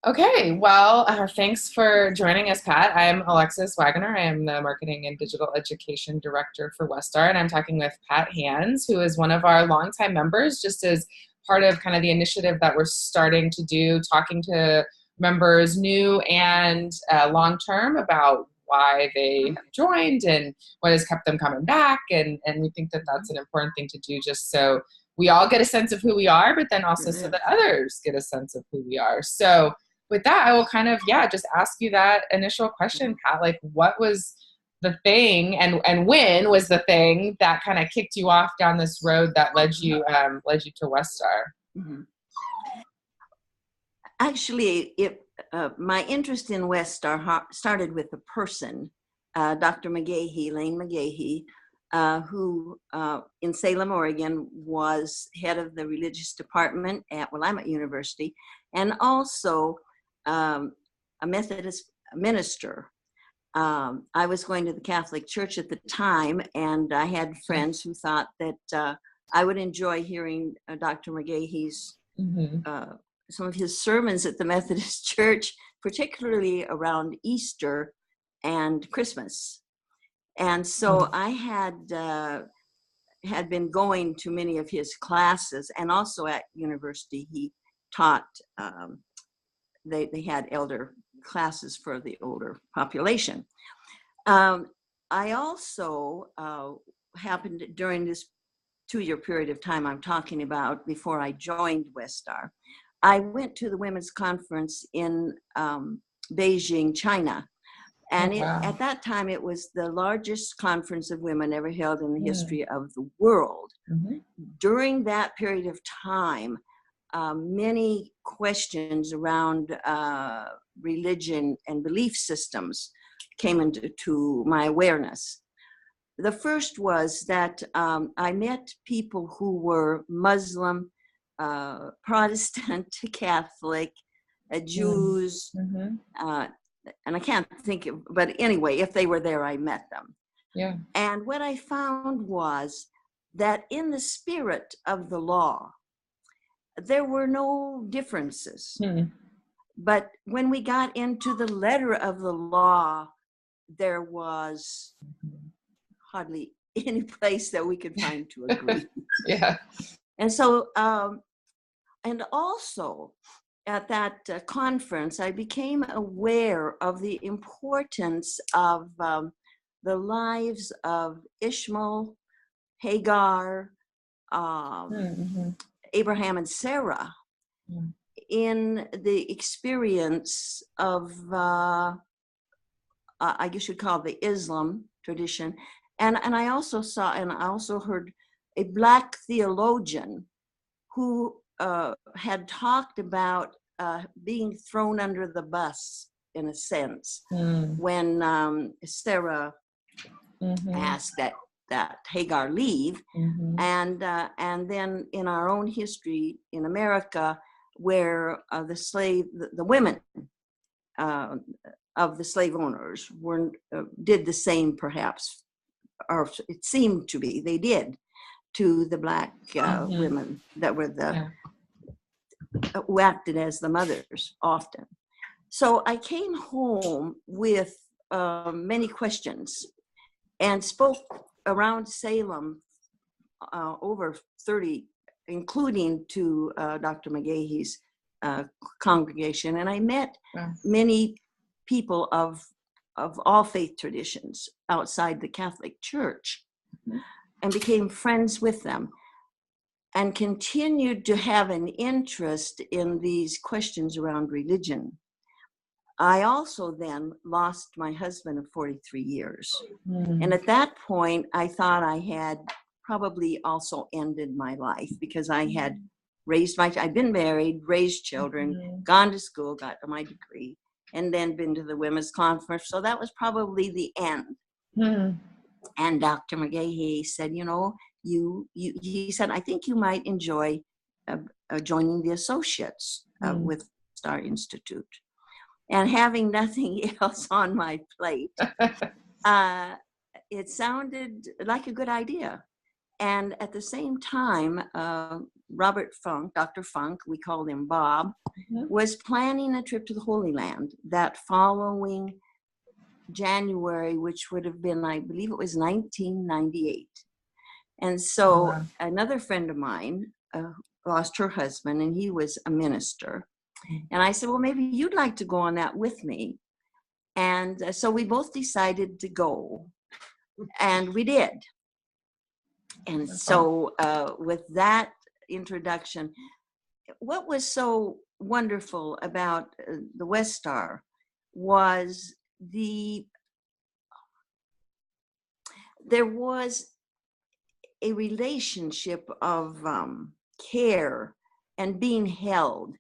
Okay, well, thanks for joining us, Pat. I'm Alexis Wagner. I am the Marketing and Digital Education Director for Westar, and I'm talking with Pat Hands, who is one of our longtime members, just as part of kind of the initiative that we're starting to do, talking to members new and long-term about why they have joined and what has kept them coming back. And we think that that's an important thing to do just so we all get a sense of who we are, but then also so that others get a sense of who we are. So with that, I will kind of, just ask you that initial question, Pat. Like, what was the thing, and when was the thing that kind of kicked you off down this road that led you to Westar? Mm-hmm. Actually, my interest in Westar started with a person, Dr. McGahey, Lane McGahey, who in Salem, Oregon, was head of the religious department at Willamette University, and also a Methodist minister. I was going to the Catholic Church at the time, and I had friends who thought that I would enjoy hearing Dr. McGahey's some of his sermons at the Methodist Church, particularly around Easter and Christmas. And so I had been going to many of his classes, and also at university he taught. They had elder classes for the older population. I also happened during this 2-year period of time I'm talking about before I joined Westar. I went to the women's conference in Beijing, China. And at that time, it was the largest conference of women ever held in the history of the world. During that period of time, many questions around religion and belief systems came into my awareness. The first was that I met people who were Muslim, Protestant, Catholic, Jews, and I can't think of, but anyway, if they were there, I met them. Yeah. And what I found was that in the spirit of the law, there were no differences. But when we got into the letter of the law, there was hardly any place that we could find to agree. And so, and also at that conference, I became aware of the importance of the lives of Ishmael, Hagar, Abraham and Sarah in the experience of, I guess you'd call it the Islam tradition. And I also saw, and I also heard a Black theologian who had talked about being thrown under the bus, in a sense, when Sarah asked that Hagar leave, and then in our own history in America, where the women of the slave owners did the same, perhaps, or it seemed to be they did, to the Black women that were who acted as the mothers often. So I came home with many questions and spoke around Salem, over 30, including to Dr. McGahey's congregation. And I met many people of all faith traditions outside the Catholic Church, and became friends with them, and continued to have an interest in these questions around religion. I also then lost my husband of 43 years. And at that point, I thought I had probably also ended my life, because I had I'd been married, raised children, gone to school, got my degree, and then been to the women's conference. So that was probably the end. And Dr. McGahey said, he said, I think you might enjoy joining the associates with Star Institute. And having nothing else on my plate, it sounded like a good idea. And at the same time, Robert Funk, Dr. Funk, we called him Bob, was planning a trip to the Holy Land that following January, which would have been, I believe it was 1998. And so another friend of mine lost her husband, and he was a minister. And I said, well, maybe you'd like to go on that with me. And so we both decided to go, and we did. And so with that introduction, what was so wonderful about the Westar was there was a relationship of care and being held.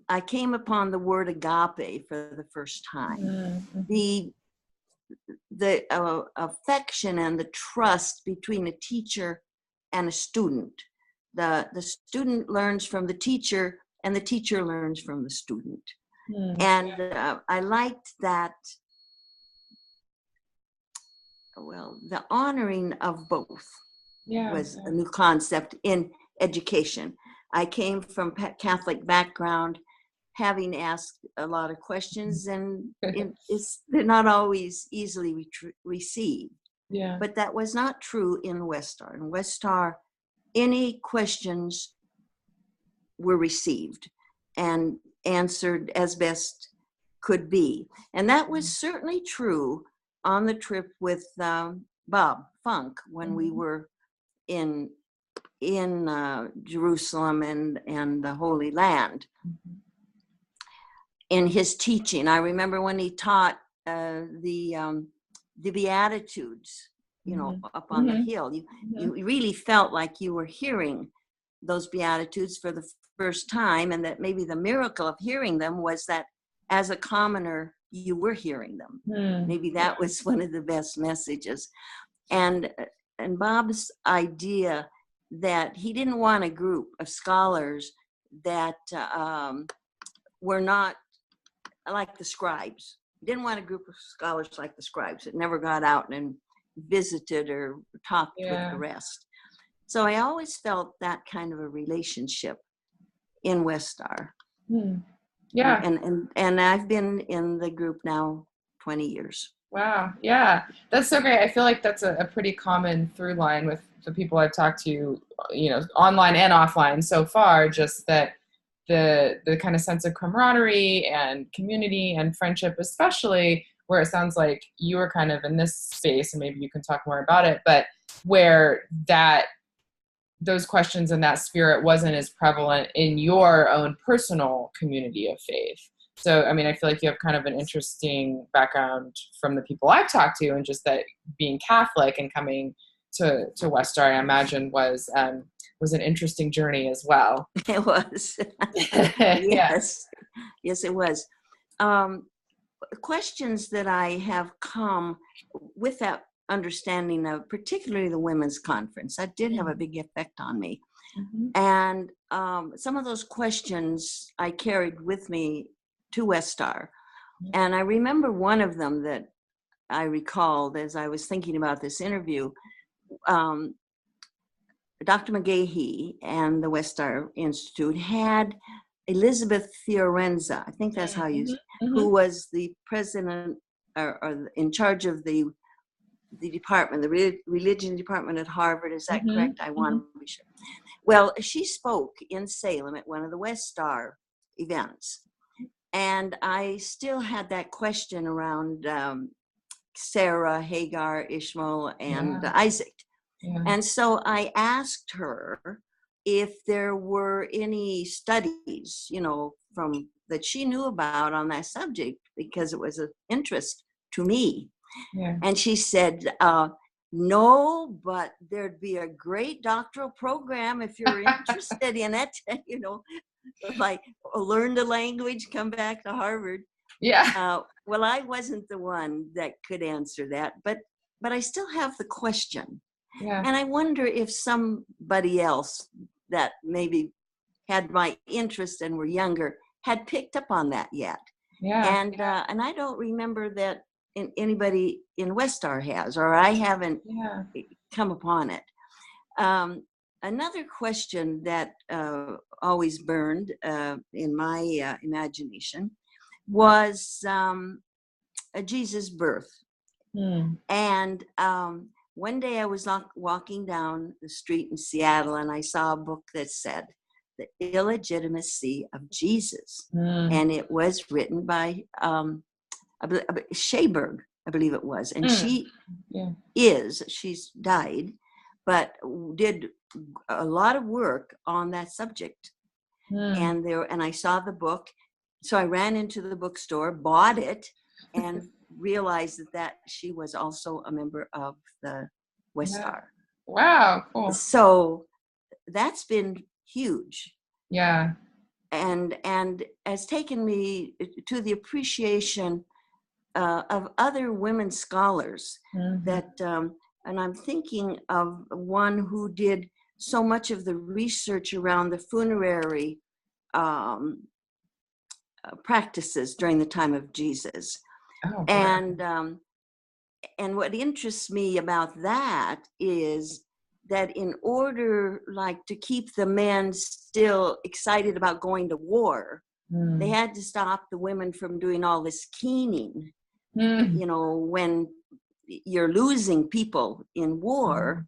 I came upon the word agape for the first time. The affection and the trust between a teacher and a student. The student learns from the teacher, and the teacher learns from the student. And I liked that, well, the honoring of both was a new concept in education. I came from Catholic background, having asked a lot of questions, and they're not always easily received. But that was not true in Westar. In Westar, any questions were received and answered as best could be. And that was certainly true on the trip with Bob Funk when we were in Jerusalem and the Holy Land. In his teaching, I remember when he taught the Beatitudes, up on the hill. You really felt like you were hearing those Beatitudes for the first time, and that maybe the miracle of hearing them was that as a commoner, you were hearing them. Maybe that was one of the best messages. And Bob's idea that he didn't want a group of scholars that were not like the scribes. He didn't want a group of scholars like the scribes that never got out and visited or talked with the rest. So I always felt that kind of a relationship in Westar. And I've been in the group now 20 years. Wow. Yeah. That's so great. I feel like that's a pretty common through line with the people I've talked to, online and offline so far, just that the kind of sense of camaraderie and community and friendship, especially where it sounds like you were kind of in this space, and maybe you can talk more about it, but where those questions and that spirit wasn't as prevalent in your own personal community of faith. So, I mean, I feel like you have kind of an interesting background from the people I've talked to, and just that being Catholic and coming to Westar, I imagine was an interesting journey as well. It was. Yes. Yes, it was. Questions that I have come with that understanding of, particularly the women's conference, that did have a big effect on me. And some of those questions I carried with me to Westar. And I remember one of them that I recalled as I was thinking about this interview. Dr. McGahee and the Westar Institute had Elizabeth Fiorenza, I think that's how you, who was the president or in charge of the department, the religion department at Harvard. Is that correct? I want to be sure. Well, she spoke in Salem at one of the Westar events. And I still had that question around Sarah, Hagar, Ishmael, and Isaac. And so I asked her if there were any studies, from that she knew about on that subject, because it was of interest to me. And she said, no, but there'd be a great doctoral program if you're interested in it, like learn the language, come back to Harvard. Well, I wasn't the one that could answer that, but I still have the question. And I wonder if somebody else that maybe had my interest and were younger had picked up on that yet. And I don't remember that anybody in Westar has, or I haven't come upon it. Another question that always burned in my imagination was Jesus' birth. And one day I was walking down the street in Seattle, and I saw a book that said The Illegitimacy of Jesus. And it was written by Shaberg, I believe it was. And she's died, but did a lot of work on that subject. And I saw the book. So I ran into the bookstore, bought it, and realized that she was also a member of the Westar. Wow, cool. So that's been huge. Yeah. And has taken me to the appreciation of other women scholars that, and I'm thinking of one who did so much of the research around the funerary practices during the time of Jesus. And what interests me about that is that in order to keep the men still excited about going to war, they had to stop the women from doing all this keening. When you're losing people in war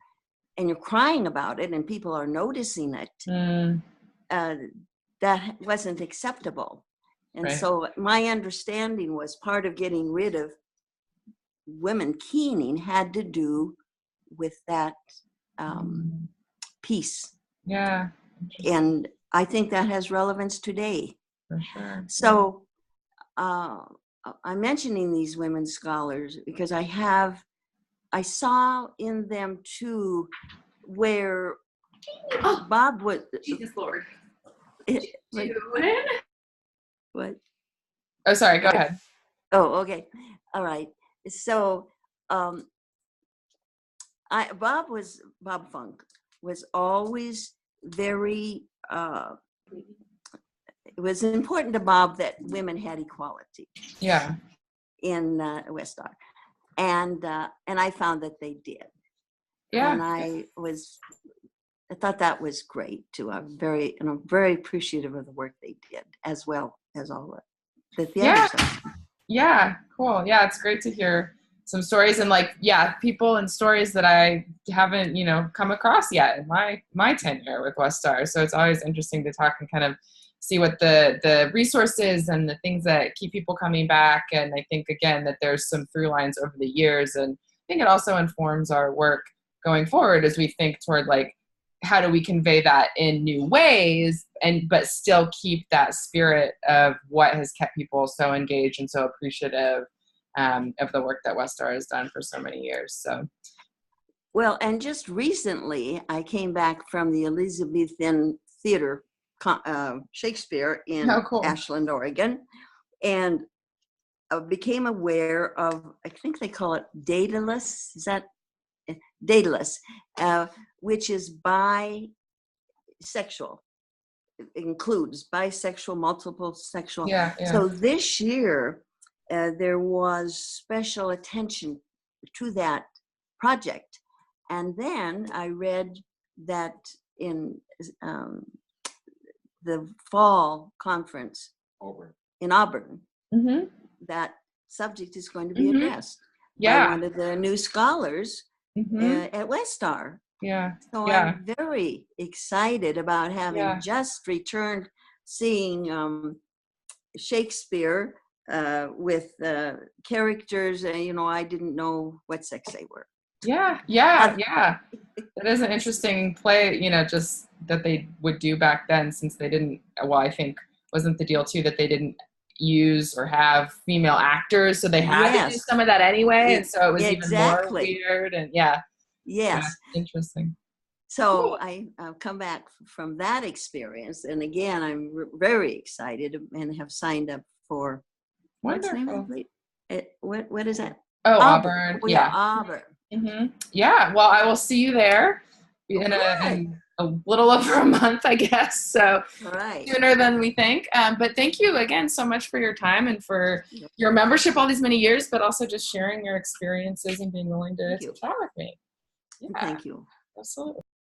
and you're crying about it and people are noticing it, that wasn't acceptable. And so my understanding was part of getting rid of women keening had to do with that piece. Yeah. And I think that has relevance today. For sure. So I'm mentioning these women scholars because I saw in them too where Bob was. Jesus Lord. What? Oh, sorry. Go ahead. Oh, okay. All right. So Bob Funk was always very, it was important to Bob that women had equality. Yeah. In Westar. And I found that they did. Yeah. And I thought that was great too. I'm very appreciative of the work they did, as well as all the other stuff. Yeah, cool. Yeah, it's great to hear some stories and people and stories that I haven't, come across yet in my tenure with Westar. So it's always interesting to talk and kind of see what the resources and the things that keep people coming back. And I think, again, that there's some through lines over the years. And I think it also informs our work going forward as we think toward how do we convey that in new ways but still keep that spirit of what has kept people so engaged and so appreciative of the work that Westar has done for so many years. So, well, and just recently I came back from the Elizabethan Theater Shakespeare in Ashland, Oregon, and became aware of, I think they call it Daedalus. Is that Daedalus, which is bisexual. It includes bisexual, multiple sexual. Yeah. So this year, there was special attention to that project. And then I read that in the fall conference in Auburn, that subject is going to be addressed by one of the new scholars at Westar. Yeah. So I'm very excited about having just returned seeing Shakespeare with characters, I didn't know what sex they were. Yeah. That is an interesting play, just that they would do back then, since they didn't, I think wasn't the deal too that they didn't use or have female actors, so they had to do some of that anyway, and so it was even more weird. And interesting. So I come back from that experience, and again I'm very excited and have signed up for what's the name of it? What is that? Auburn. Auburn. Yeah, well, I will see you there in a little over a month, I guess. So sooner than we think. But thank you again so much for your time and for your membership all these many years, but also just sharing your experiences and being willing to chat with me. Thank you. Absolutely.